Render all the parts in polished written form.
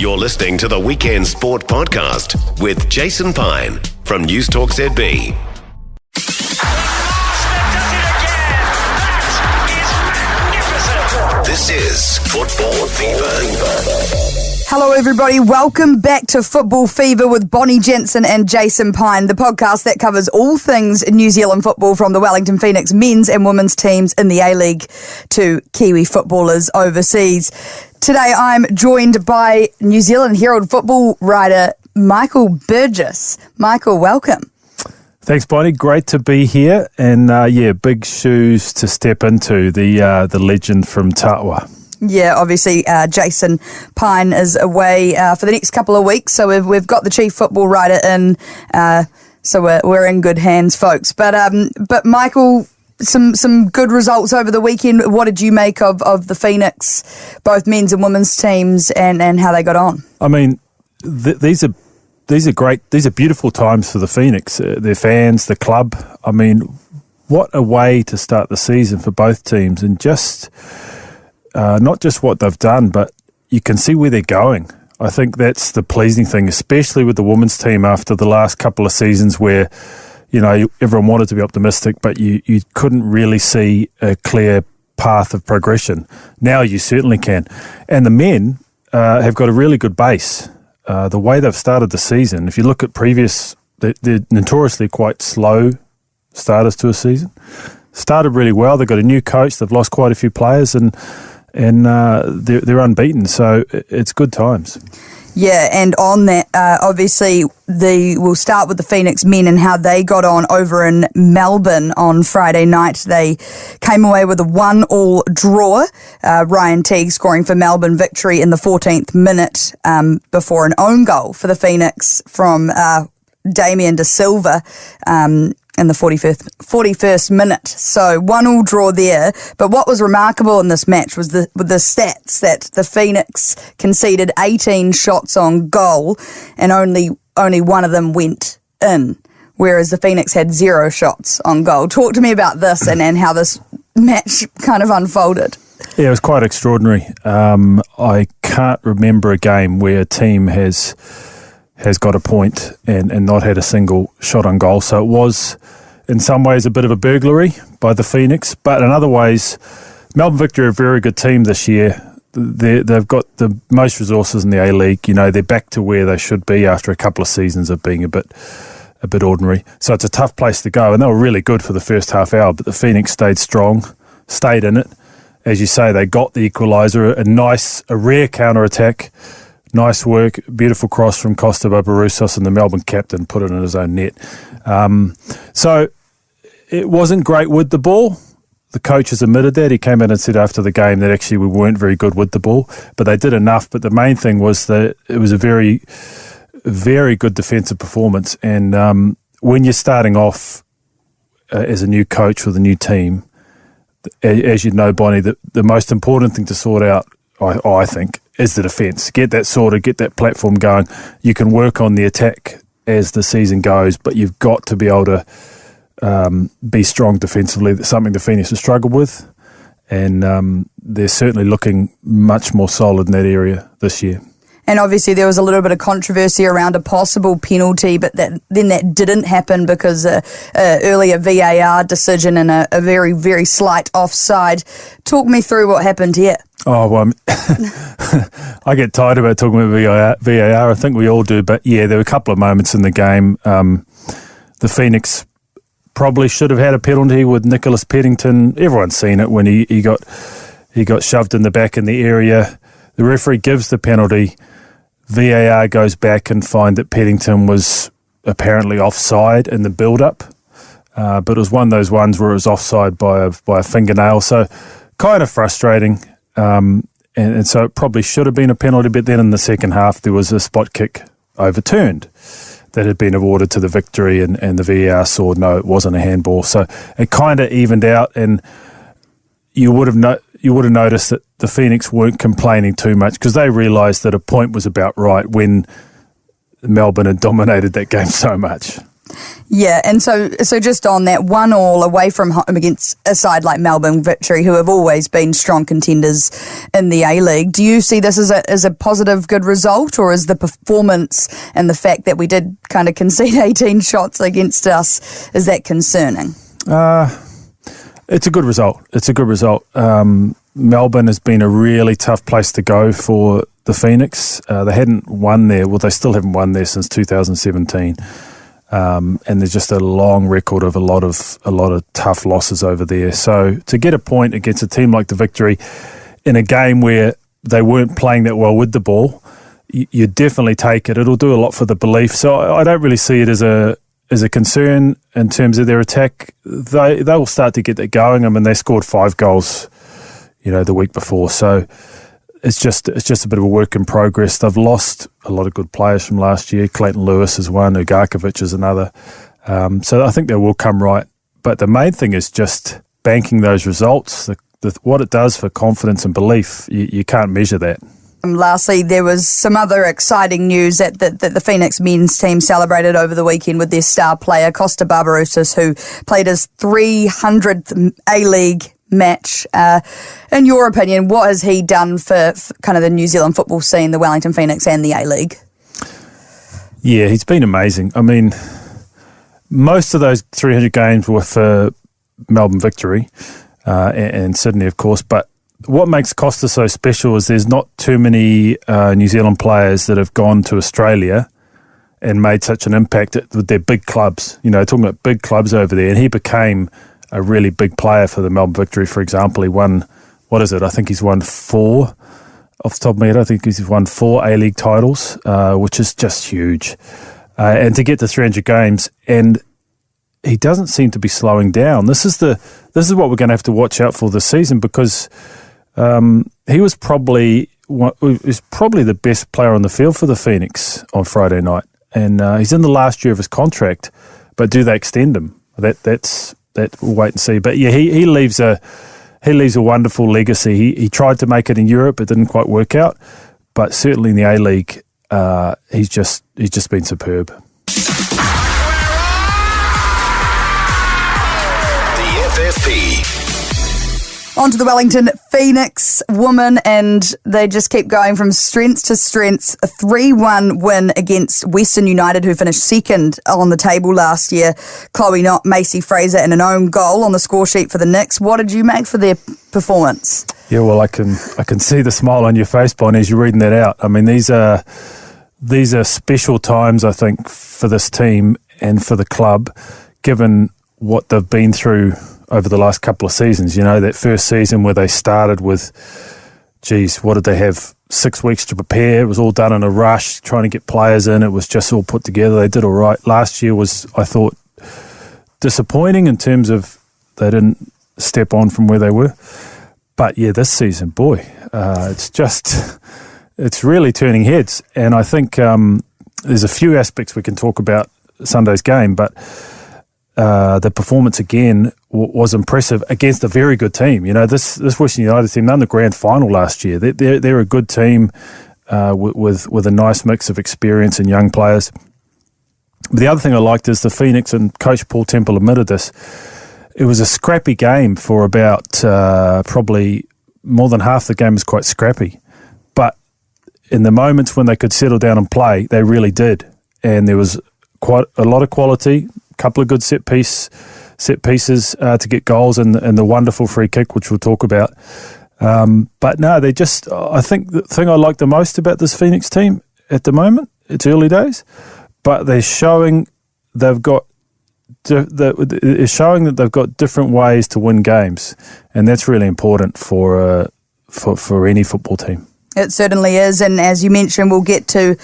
You're listening to the Weekend Sport Podcast with Jason Pine from News Talk ZB. This is Football Fever. Hello everybody, welcome back to Football Fever with Bonnie Jensen and Jason Pine, the podcast that covers all things New Zealand football, from the Wellington Phoenix men's and women's teams in the A-League to Kiwi footballers overseas. Today I'm joined by New Zealand Herald football writer Michael Burgess. Michael, welcome. Thanks, Bonnie. Great to be here, and big shoes to step into. The legend from Taua. Yeah, obviously Jason Pine is away for the next couple of weeks, so we've got the chief football writer in, so we're in good hands, folks. But Michael, some good results over the weekend. What did you make of the Phoenix, both men's and women's teams, and how they got on? I mean, these are great. These are beautiful times for the Phoenix, their fans, the club. I mean, what a way to start the season for both teams, and just not just what they've done, but you can see where they're going. I think that's the pleasing thing, especially with the women's team after the last couple of seasons where, you know, everyone wanted to be optimistic, but you couldn't really see a clear path of progression. Now you certainly can. And the men have got a really good base. The way they've started the season, if you look at previous, they're notoriously quite slow starters to a season. Started really well. They've got a new coach. They've lost quite a few players, and they're unbeaten. So it's good times. Yeah, and on that, obviously, we'll start with the Phoenix men and how they got on over in Melbourne on Friday night. They came away with a 1-1 draw. Ryan Teague scoring for Melbourne Victory in the 14th minute before an own goal for the Phoenix from Damien De Silva in the 41st minute. So 1-1 draw there. But what was remarkable in this match was the stats that the Phoenix conceded 18 shots on goal and only one of them went in, whereas the Phoenix had 0 shots on goal. Talk to me about this and how this match kind of unfolded. Yeah, it was quite extraordinary. I can't remember a game where a team has got a point and not had a single shot on goal. So it was, in some ways, a bit of a burglary by the Phoenix. But in other ways, Melbourne Victory are a very good team this year. They've got the most resources in the A-League. You know, they're back to where they should be after a couple of seasons of being a bit ordinary. So it's a tough place to go. And they were really good for the first half hour, but the Phoenix stayed strong, stayed in it. As you say, they got the equaliser, a rare counter-attack. Nice work, beautiful cross from Costa Barbarousos, and the Melbourne captain put it in his own net. So it wasn't great with the ball. The coach has admitted that. He came in and said after the game that actually we weren't very good with the ball, but they did enough. But the main thing was that it was a very, very good defensive performance. And when you're starting off as a new coach with a new team, as you know, Bonnie, the most important thing to sort out, I think, is the defence. Get that sorted, get that platform going. You can work on the attack as the season goes, but you've got to be able to be strong defensively. That's something the Phoenix have struggled with, and they're certainly looking much more solid in that area this year. And obviously there was a little bit of controversy around a possible penalty, but then that didn't happen because earlier VAR decision and a very, very slight offside. Talk me through what happened here. Oh, well, I get tired about talking about VAR. I think we all do. But, yeah, there were a couple of moments in the game. The Phoenix probably should have had a penalty with Nicholas Peddington. Everyone's seen it when he got shoved in the back in the area. The referee gives the penalty. VAR goes back and find that Peddington was apparently offside in the build-up. But it was one of those ones where it was offside by a fingernail. So kind of frustrating. And so it probably should have been a penalty, but then in the second half there was a spot kick overturned that had been awarded to the Victory, and the VAR saw no, it wasn't a handball. So it kind of evened out, and you would have noticed that the Phoenix weren't complaining too much because they realised that a point was about right when Melbourne had dominated that game so much. Yeah, and so just on that 1-1 away from home against a side like Melbourne Victory, who have always been strong contenders in the A-League, do you see this as a positive, good result, or is the performance and the fact that we did kind of concede 18 shots against us, is that concerning? It's a good result. Melbourne has been a really tough place to go for the Phoenix. They hadn't won there. Well, they still haven't won there since 2017. And there's just a long record of a lot of tough losses over there. So to get a point against a team like the Victory in a game where they weren't playing that well with the ball, you definitely take it. It'll do a lot for the belief. So I don't really see it as a concern in terms of their attack. They will start to get that going. I mean, they scored 5 goals, the week before. So it's just a bit of a work in progress. They've lost a lot of good players from last year. Clayton Lewis is one, Ugarkovic is another. So I think they will come right. But the main thing is just banking those results. What it does for confidence and belief, you can't measure that. Lastly, there was some other exciting news that the Phoenix men's team celebrated over the weekend with their star player, Costa Barbarouses, who played his 300th A-League match. In your opinion, what has he done for kind of the New Zealand football scene, the Wellington Phoenix and the A-League? Yeah, he's been amazing. I mean, most of those 300 games were for Melbourne Victory and Sydney, of course, but what makes Costa so special is there's not too many New Zealand players that have gone to Australia and made such an impact with their big clubs. Talking about big clubs over there, and he became a really big player for the Melbourne Victory, for example. He won, I think he's won 4, off the top of my head, I think he's won 4 A-League titles, which is just huge. And to get to 300 games, and he doesn't seem to be slowing down. This is what we're going to have to watch out for this season, because he was probably the best player on the field for the Phoenix on Friday night. And he's in the last year of his contract, but do they extend him? That we'll wait and see. But yeah, he leaves a wonderful legacy. He tried to make it in Europe, it didn't quite work out. But certainly in the A-League, he's just been superb. The FFP. On to the Wellington Phoenix women, and they just keep going from strength to strength. A 3-1 win against Western United, who finished second on the table last year. Chloe Knott, Macey Fraser, and an own goal on the score sheet for the Knicks. What did you make for their performance? Yeah, well, I can see the smile on your face, Bonnie, as you're reading that out. I mean, these are special times, I think, for this team and for the club, given what they've been through over the last couple of seasons. That first season where they started with, what did they have, 6 weeks to prepare? It was all done in a rush, trying to get players in. It was just all put together. They did all right. Last year was, I thought, disappointing in terms of they didn't step on from where they were. But yeah, this season, boy, it's really turning heads. And I think there's a few aspects we can talk about Sunday's game, but the performance again was impressive against a very good team. This Western United team, they're in the grand final last year. They're a good team with a nice mix of experience and young players. But the other thing I liked is the Phoenix, and Coach Paul Temple admitted this, it was a scrappy game for about probably more than half the game was quite scrappy. But in the moments when they could settle down and play, they really did. And there was quite a lot of quality, a couple of good set pieces to get goals, and the wonderful free kick, which we'll talk about. But no, I think the thing I like the most about this Phoenix team at the moment, it's early days, but they're showing that they've got different ways to win games, and that's really important for any football team. It certainly is, and as you mentioned, we'll get to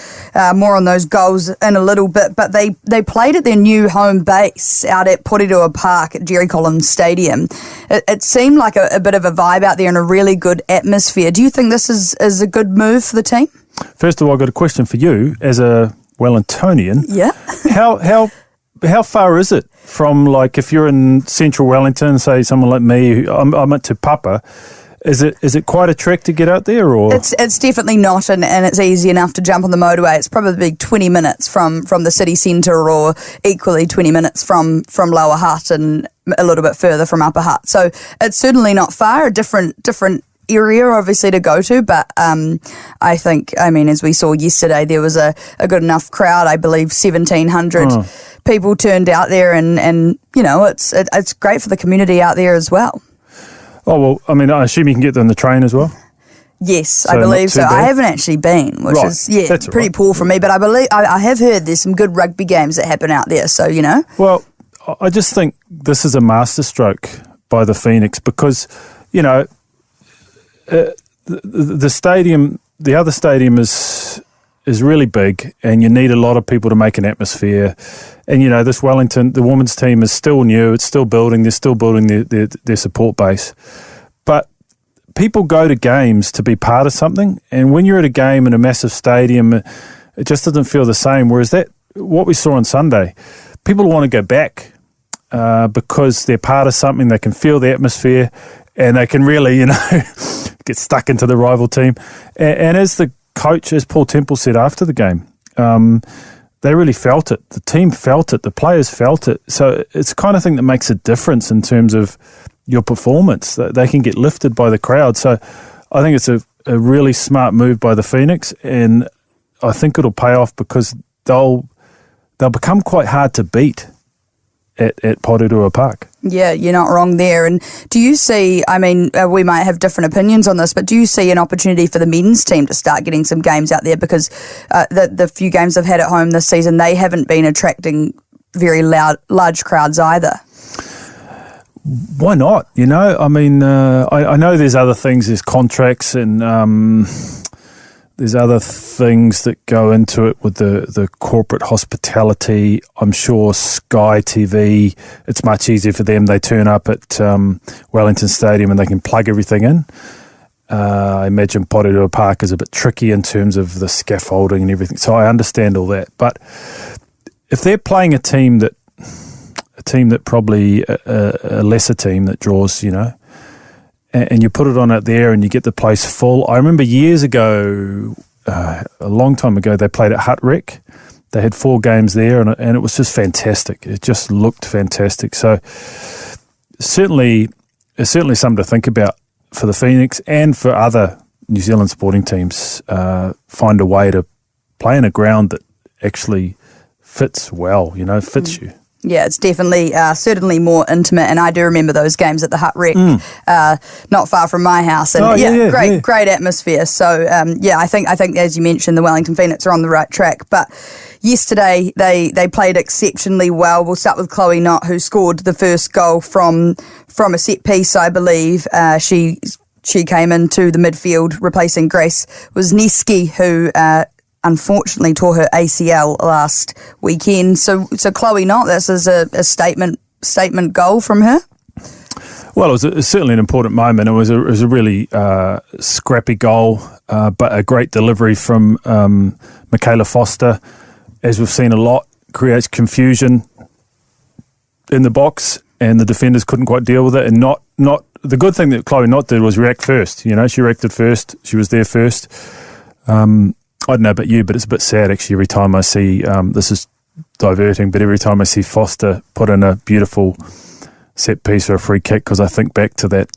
more on those goals in a little bit, but they played at their new home base out at Porirua Park at Jerry Collins Stadium. It seemed like a bit of a vibe out there and a really good atmosphere. Do you think this is a good move for the team? First of all, I've got a question for you as a Wellingtonian. Yeah. How far is it from, like, if you're in central Wellington, say someone like me, I'm at Te Papa, Is it quite a trek to get out there, or it's definitely not, and it's easy enough to jump on the motorway. It's probably 20 minutes from the city centre, or equally 20 minutes from Lower Hutt and a little bit further from Upper Hutt. So it's certainly not far. A different area obviously to go to, but I think, as we saw yesterday, there was a good enough crowd. I believe 1,700 people turned out there, and it's great for the community out there as well. Oh, well, I assume you can get there on the train as well? Yes, So I believe so. not too I bad? haven't actually been, which Right, is that's all pretty right. poor for me, but I believe I have heard there's some good rugby games that happen out there, so Well, I just think this is a masterstroke by the Phoenix because, the stadium, the other stadium is really big, and you need a lot of people to make an atmosphere. And this Wellington, the women's team is still new; it's still building. They're still building their support base. But people go to games to be part of something, and when you're at a game in a massive stadium, it just doesn't feel the same. Whereas what we saw on Sunday, people want to go back because they're part of something. They can feel the atmosphere, and they can really, get stuck into the rival team. And as the coach, as Paul Temple said after the game, they really felt it. The team felt it. The players felt it. So it's the kind of thing that makes a difference in terms of your performance. They can get lifted by the crowd. So I think it's a really smart move by the Phoenix, and I think it'll pay off because they'll become quite hard to beat at Porirua Park. Yeah, you're not wrong there. And do you see, we might have different opinions on this, but do you see an opportunity for the men's team to start getting some games out there? Because the few games they've had at home this season, they haven't been attracting very large crowds either. Why not? I know there's other things, there's contracts and there's other things that go into it with the corporate hospitality. I'm sure Sky TV, it's much easier for them. They turn up at Wellington Stadium and they can plug everything in. I imagine Porirua Park is a bit tricky in terms of the scaffolding and everything. So I understand all that. But if they're playing a team that probably a lesser team that draws, and you put it on out there and you get the place full. I remember years ago, a long time ago, they played at Hutt Rec. They had 4 games there, and it was just fantastic. It just looked fantastic. So certainly, it's certainly something to think about for the Phoenix and for other New Zealand sporting teams. Find a way to play in a ground that actually fits well, fits you. Yeah, it's definitely, certainly more intimate, and I do remember those games at the Hutt Rec, not far from my house, and great atmosphere. So, I think as you mentioned, the Wellington Phoenix are on the right track. But yesterday they played exceptionally well. We'll start with Chloe Knott, who scored the first goal from a set piece, I believe. She came into the midfield replacing Grace Wisniewski, who unfortunately tore her ACL last weekend. So Chloe Knott, this is a statement goal from her. Well, it was certainly an important moment. It was a really scrappy goal, but a great delivery from Michaela Foster. As we've seen a lot, creates confusion in the box, and the defenders couldn't quite deal with it. And not the good thing that Chloe Knott did was react first. She reacted first. She was there first. I don't know about you, but it's a bit sad actually every time I see, this is diverting, but every time I see Foster put in a beautiful set piece or a free kick, because I think back to that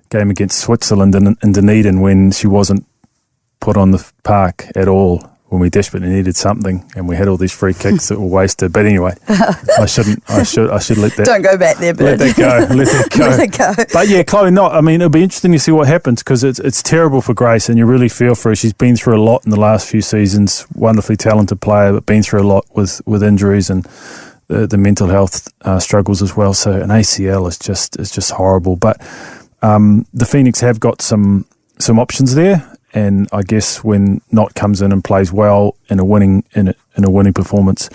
game against Switzerland in Dunedin when she wasn't put on the park at all, when we desperately needed something and we had all these free kicks that were wasted. But anyway, I should let that. Don't go back there, Bert. Let that go. But yeah, Chloe Knott, it'll be interesting to see what happens, because it's terrible for Grace, and you really feel for her. She's been through a lot in the last few seasons, wonderfully talented player, but been through a lot with injuries and the mental health struggles as well. So an ACL is just horrible. But the Phoenix have got some options there. And I guess when Knott comes in and plays well in a winning performance,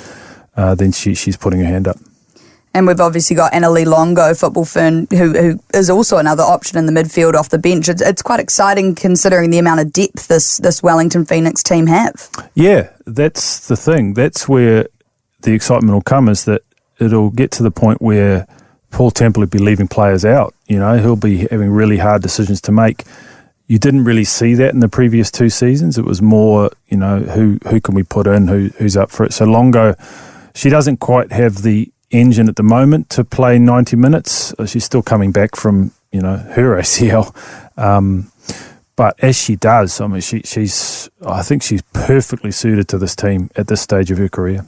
then she's putting her hand up. And we've obviously got Annalie Longo, football fern, who is also another option in the midfield off the bench. It's quite exciting considering the amount of depth this Wellington Phoenix team have. Yeah, that's the thing. That's where the excitement will come, is that it'll get to the point where Paul Temple would be leaving players out. He'll be having really hard decisions to make. You didn't really see that in the previous 2 seasons. It was more, who can we put in, who's up for it. So Longo, she doesn't quite have the engine at the moment to play 90 minutes. She's still coming back from, her ACL. But as she does, I mean, I think she's perfectly suited to this team at this stage of her career.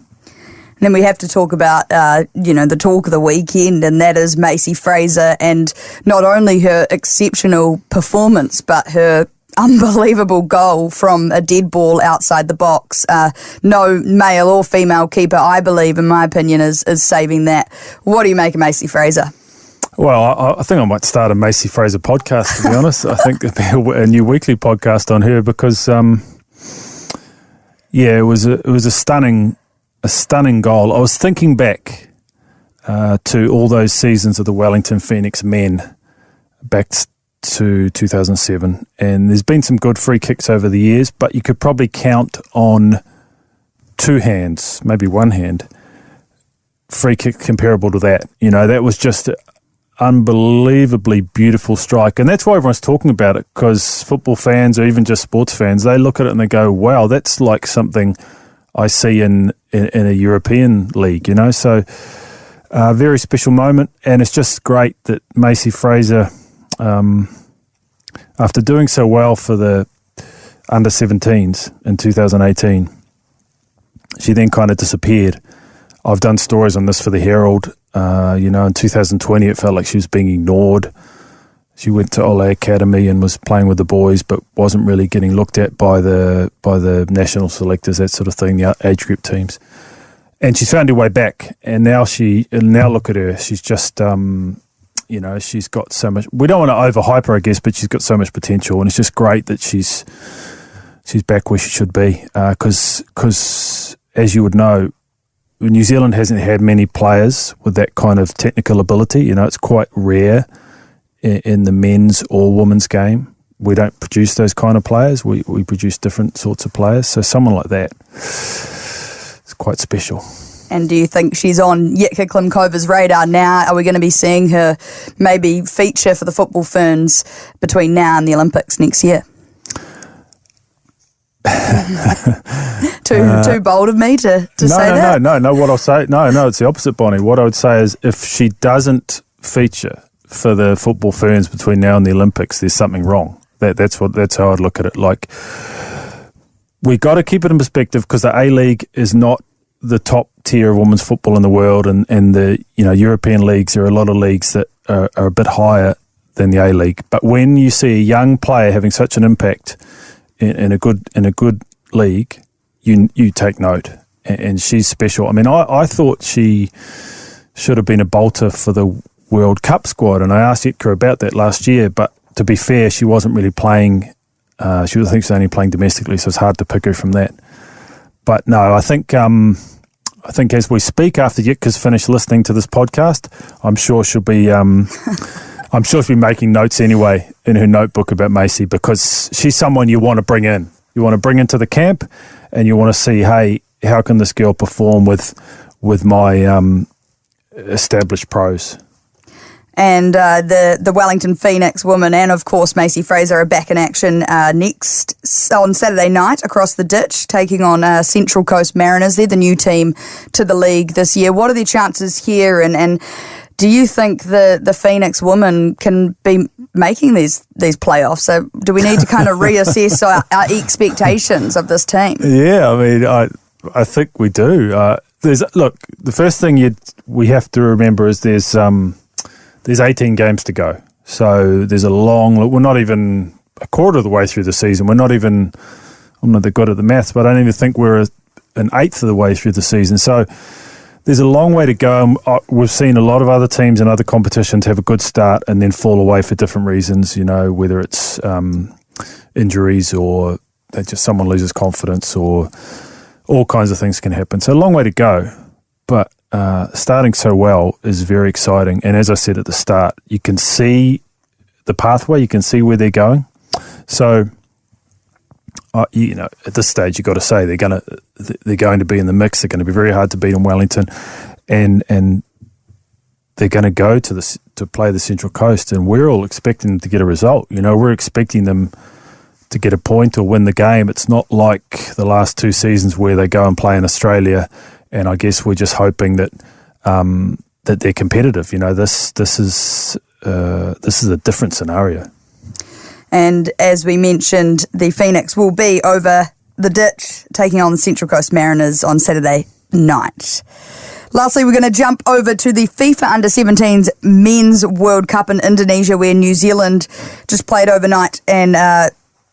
And then we have to talk about, the talk of the weekend, and that is Macey Fraser, and not only her exceptional performance, but her unbelievable goal from a dead ball outside the box. No male or female keeper, I believe, in my opinion, is saving that. What do you make of Macey Fraser? Well, I think I might start a Macey Fraser podcast, to be honest. I think there'll be a new weekly podcast on her because, it was a stunning goal. I was thinking back to all those seasons of the Wellington Phoenix men back to 2007, and there's been some good free kicks over the years, but you could probably count on 2 hands, maybe 1 hand, free kick comparable to that. That was just an unbelievably beautiful strike, and that's why everyone's talking about it, because football fans or even just sports fans, they look at it and they go, wow, that's like something I see in a European league, So a very special moment, and it's just great that Macey Fraser, after doing so well for the under-17s in 2018, she then kind of disappeared. I've done stories on this for the Herald. In 2020, it felt like she was being ignored. She went to Ole Academy and was playing with the boys, but wasn't really getting looked at by the national selectors, that sort of thing, the age group teams. And she's found her way back, and now look at her. She's just, she's got so much. We don't want to overhype her, I guess, but she's got so much potential, and it's just great that she's back where she should be. Because as you would know, New Zealand hasn't had many players with that kind of technical ability. It's quite rare in the men's or women's game. We don't produce those kind of players. We produce different sorts of players. So someone like that is quite special. And do you think she's on Jitka Klimkova's radar now? Are we going to be seeing her maybe feature for the Football Ferns between now and the Olympics next year? Too bold of me to say that? No. What I'll say, no, it's the opposite, Bonnie. What I would say is if she doesn't feature for the Football Ferns between now and the Olympics, there's something wrong. That's how I'd look at it. Like, we got to keep it in perspective, because the A-League is not the top tier of women's football in the world, and the European leagues, there are a lot of leagues that are a bit higher than the A-League. But when you see a young player having such an impact in a good league, you take note, and she's special. I mean, I thought she should have been a bolter for the World Cup squad, and I asked Jitka about that last year, but to be fair, she wasn't really playing. I think she was only playing domestically, so it's hard to pick her from that. But no, I think as we speak, after Jitka's finished listening to this podcast, I'm sure she'll be making notes anyway in her notebook about Macey, because she's someone you want to bring in. You want to bring into the camp, and you want to see, hey, how can this girl perform with my established pros? And the Wellington Phoenix women and, of course, Macey Fraser are back in action next on Saturday night across the ditch, taking on Central Coast Mariners. They're the new team to the league this year. What are their chances here? And do you think the Phoenix women can be making these playoffs? So do we need to kind of reassess our expectations of this team? Yeah, I mean, I think we do. The first thing we have to remember is there's 18 games to go. So there's we're not even a quarter of the way through the season. I'm not that good at the maths, but I don't even think we're an eighth of the way through the season. So there's a long way to go. We've seen a lot of other teams in other competitions have a good start and then fall away for different reasons, whether it's injuries or just someone loses confidence, or all kinds of things can happen. So a long way to go. But starting so well is very exciting. And as I said at the start, you can see the pathway, you can see where they're going. So, at this stage, you've got to say they're going to be in the mix. They're going to be very hard to beat in Wellington. And they're going to go to play the Central Coast, and we're all expecting them to get a result. We're expecting them to get a point or win the game. It's not like the last 2 seasons where they go and play in Australia, and I guess we're just hoping that that they're competitive. This is a different scenario. And as we mentioned, the Phoenix will be over the ditch, taking on the Central Coast Mariners on Saturday night. Lastly, we're going to jump over to the FIFA Under-17s Men's World Cup in Indonesia, where New Zealand just played overnight and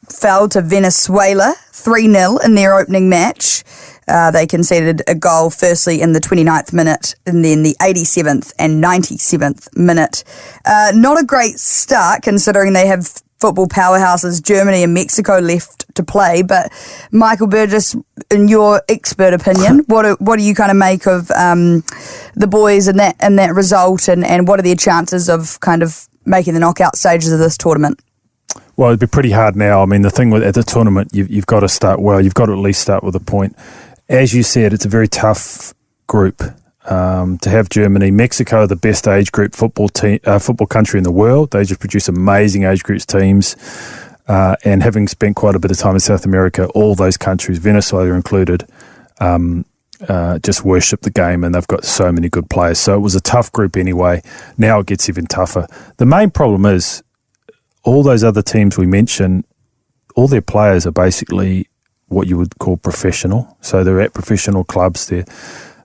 fell to Venezuela 3-0 in their opening match. They conceded a goal firstly in the 29th minute and then the 87th and 97th minute. Not a great start considering they have football powerhouses Germany and Mexico left to play, but Michael Burgess, in your expert opinion, what do you kind of make of the boys in that result, and what are their chances of kind of making the knockout stages of this tournament? Well, it'd be pretty hard now. I mean, the thing at the tournament, you've got to start well. You've got to at least start with a point. As you said, it's a very tough group to have Germany. Mexico, the best age group football country in the world. They just produce amazing age groups teams. And having spent quite a bit of time in South America, all those countries, Venezuela included, just worship the game, and they've got so many good players. So it was a tough group anyway. Now it gets even tougher. The main problem is all those other teams we mentioned, all their players are basically what you would call professional. So they're at professional clubs there.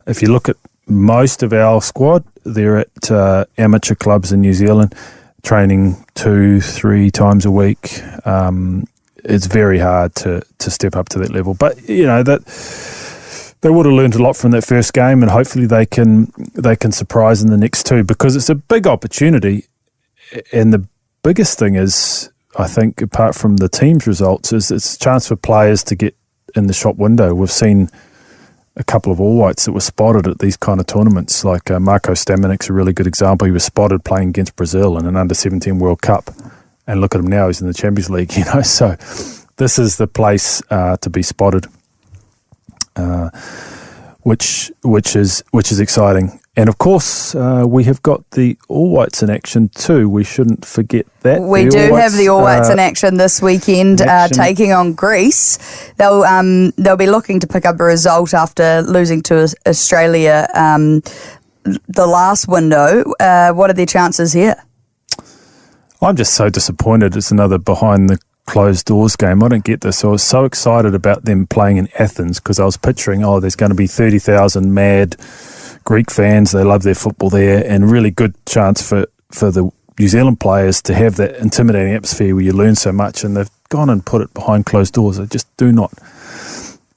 If you look at most of our squad, they're at amateur clubs in New Zealand, training 2-3 times a week. It's very hard to step up to that level. But, that they would have learned a lot from that first game, and hopefully they can surprise in the next two, because it's a big opportunity. And the biggest thing is, I think, apart from the team's results, is it's a chance for players to get in the shop window. We've seen a couple of All Whites that were spotted at these kind of tournaments, like Marko Stamenic's a really good example. He was spotted playing against Brazil in an Under-17 World Cup, and look at him now, he's in the Champions League, so this is the place to be spotted, which is exciting. And of course, we have got the All Whites in action too. We shouldn't forget that. We do have the All Whites in action this weekend, taking on Greece. They'll be looking to pick up a result after losing to Australia the last window. What are their chances here? I'm just so disappointed. It's another behind the closed doors game. I don't get this. I was so excited about them playing in Athens because I was picturing, there's going to be 30,000 mad Greek fans. They love their football there, and really good chance for the New Zealand players to have that intimidating atmosphere where you learn so much, and they've gone and put it behind closed doors. I just do not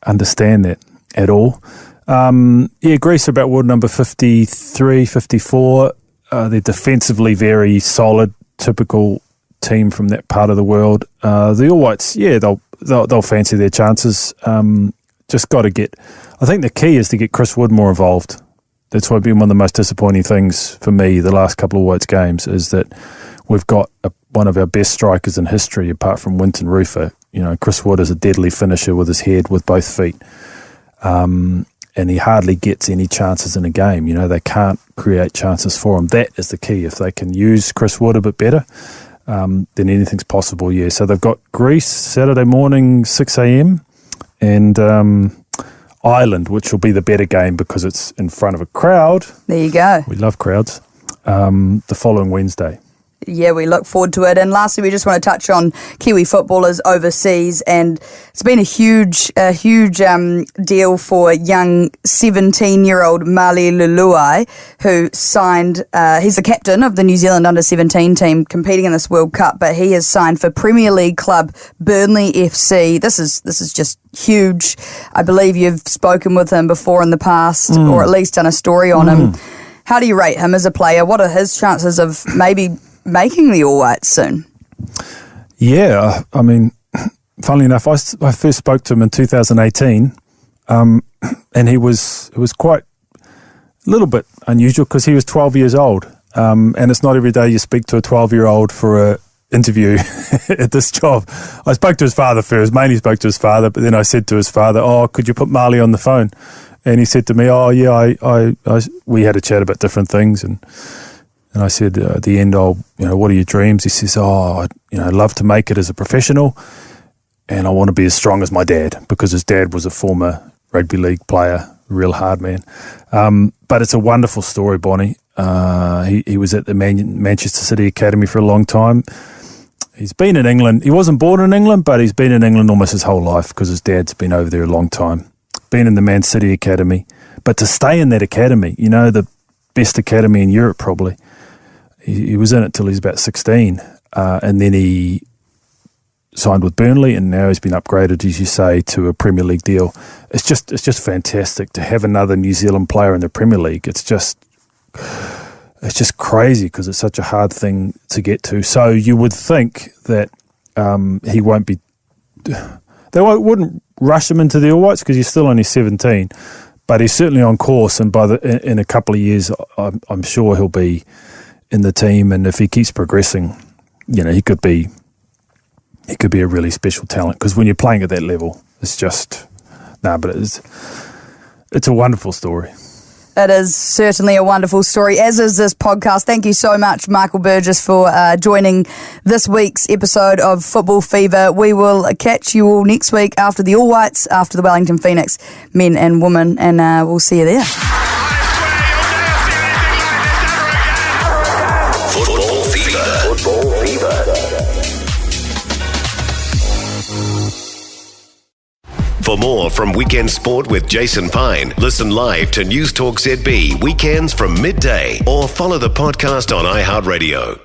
understand that at all. Greece are about world number 53, 54. They're defensively very solid, typical team from that part of the world. The All Whites, they'll fancy their chances. Just got to get, I think the key is to get Chris Wood more involved. That's why been one of the most disappointing things for me the last couple of Whites games is that we've got one of our best strikers in history apart from Winton Rufer. Chris Wood is a deadly finisher with his head, with both feet. And he hardly gets any chances in a game. They can't create chances for him. That is the key. If they can use Chris Wood a bit better, then anything's possible, So they've got Greece Saturday morning, 6 a.m. and Ireland, which will be the better game because it's in front of a crowd. There you go. We love crowds. The following Wednesday. Yeah, we look forward to it. And lastly, we just want to touch on Kiwi footballers overseas. And it's been a huge deal for young 17-year-old Mali Luluai, who signed, he's the captain of the New Zealand Under-17 team competing in this World Cup, but he has signed for Premier League club Burnley FC. This is just huge. I believe you've spoken with him before in the past, or at least done a story on him. How do you rate him as a player? What are his chances of maybe making the All Whites soon? Yeah, I mean, funnily enough, I first spoke to him in 2018, and it was quite a little bit unusual because he was 12 years old, and it's not every day you speak to a 12-year-old for a interview at this job. I spoke to his father first, mainly spoke to his father, but then I said to his father, could you put Marley on the phone? And he said to me, we had a chat about different things, and And I said, at the end, what are your dreams? He says, I'd love to make it as a professional, and I want to be as strong as my dad, because his dad was a former rugby league player, real hard man. But it's a wonderful story, Bonnie. He was at the Manchester City Academy for a long time. He's been in England. He wasn't born in England, but he's been in England almost his whole life because his dad's been over there a long time. Been in the Man City Academy. But to stay in that academy, the best academy in Europe probably, he was in it till he was about 16. And then he signed with Burnley, and now he's been upgraded, as you say, to a Premier League deal. It's just fantastic to have another New Zealand player in the Premier League. It's just crazy because it's such a hard thing to get to. So you would think that he won't be. They wouldn't rush him into the All Whites because he's still only 17, but he's certainly on course. And in a couple of years, I'm sure he'll be in the team. And if he keeps progressing, he could be a really special talent. Because when you're playing at that level, it's just but it's a wonderful story. It is certainly a wonderful story, as is this podcast. Thank you so much, Michael Burgess, for joining this week's episode of Football Fever. We will catch you all next week after the All Whites, after the Wellington Phoenix men and women, and we'll see you there. Football Fever. Football Fever. For more from Weekend Sport with Jason Pine, listen live to News Talk ZB weekends from midday, or follow the podcast on iHeartRadio.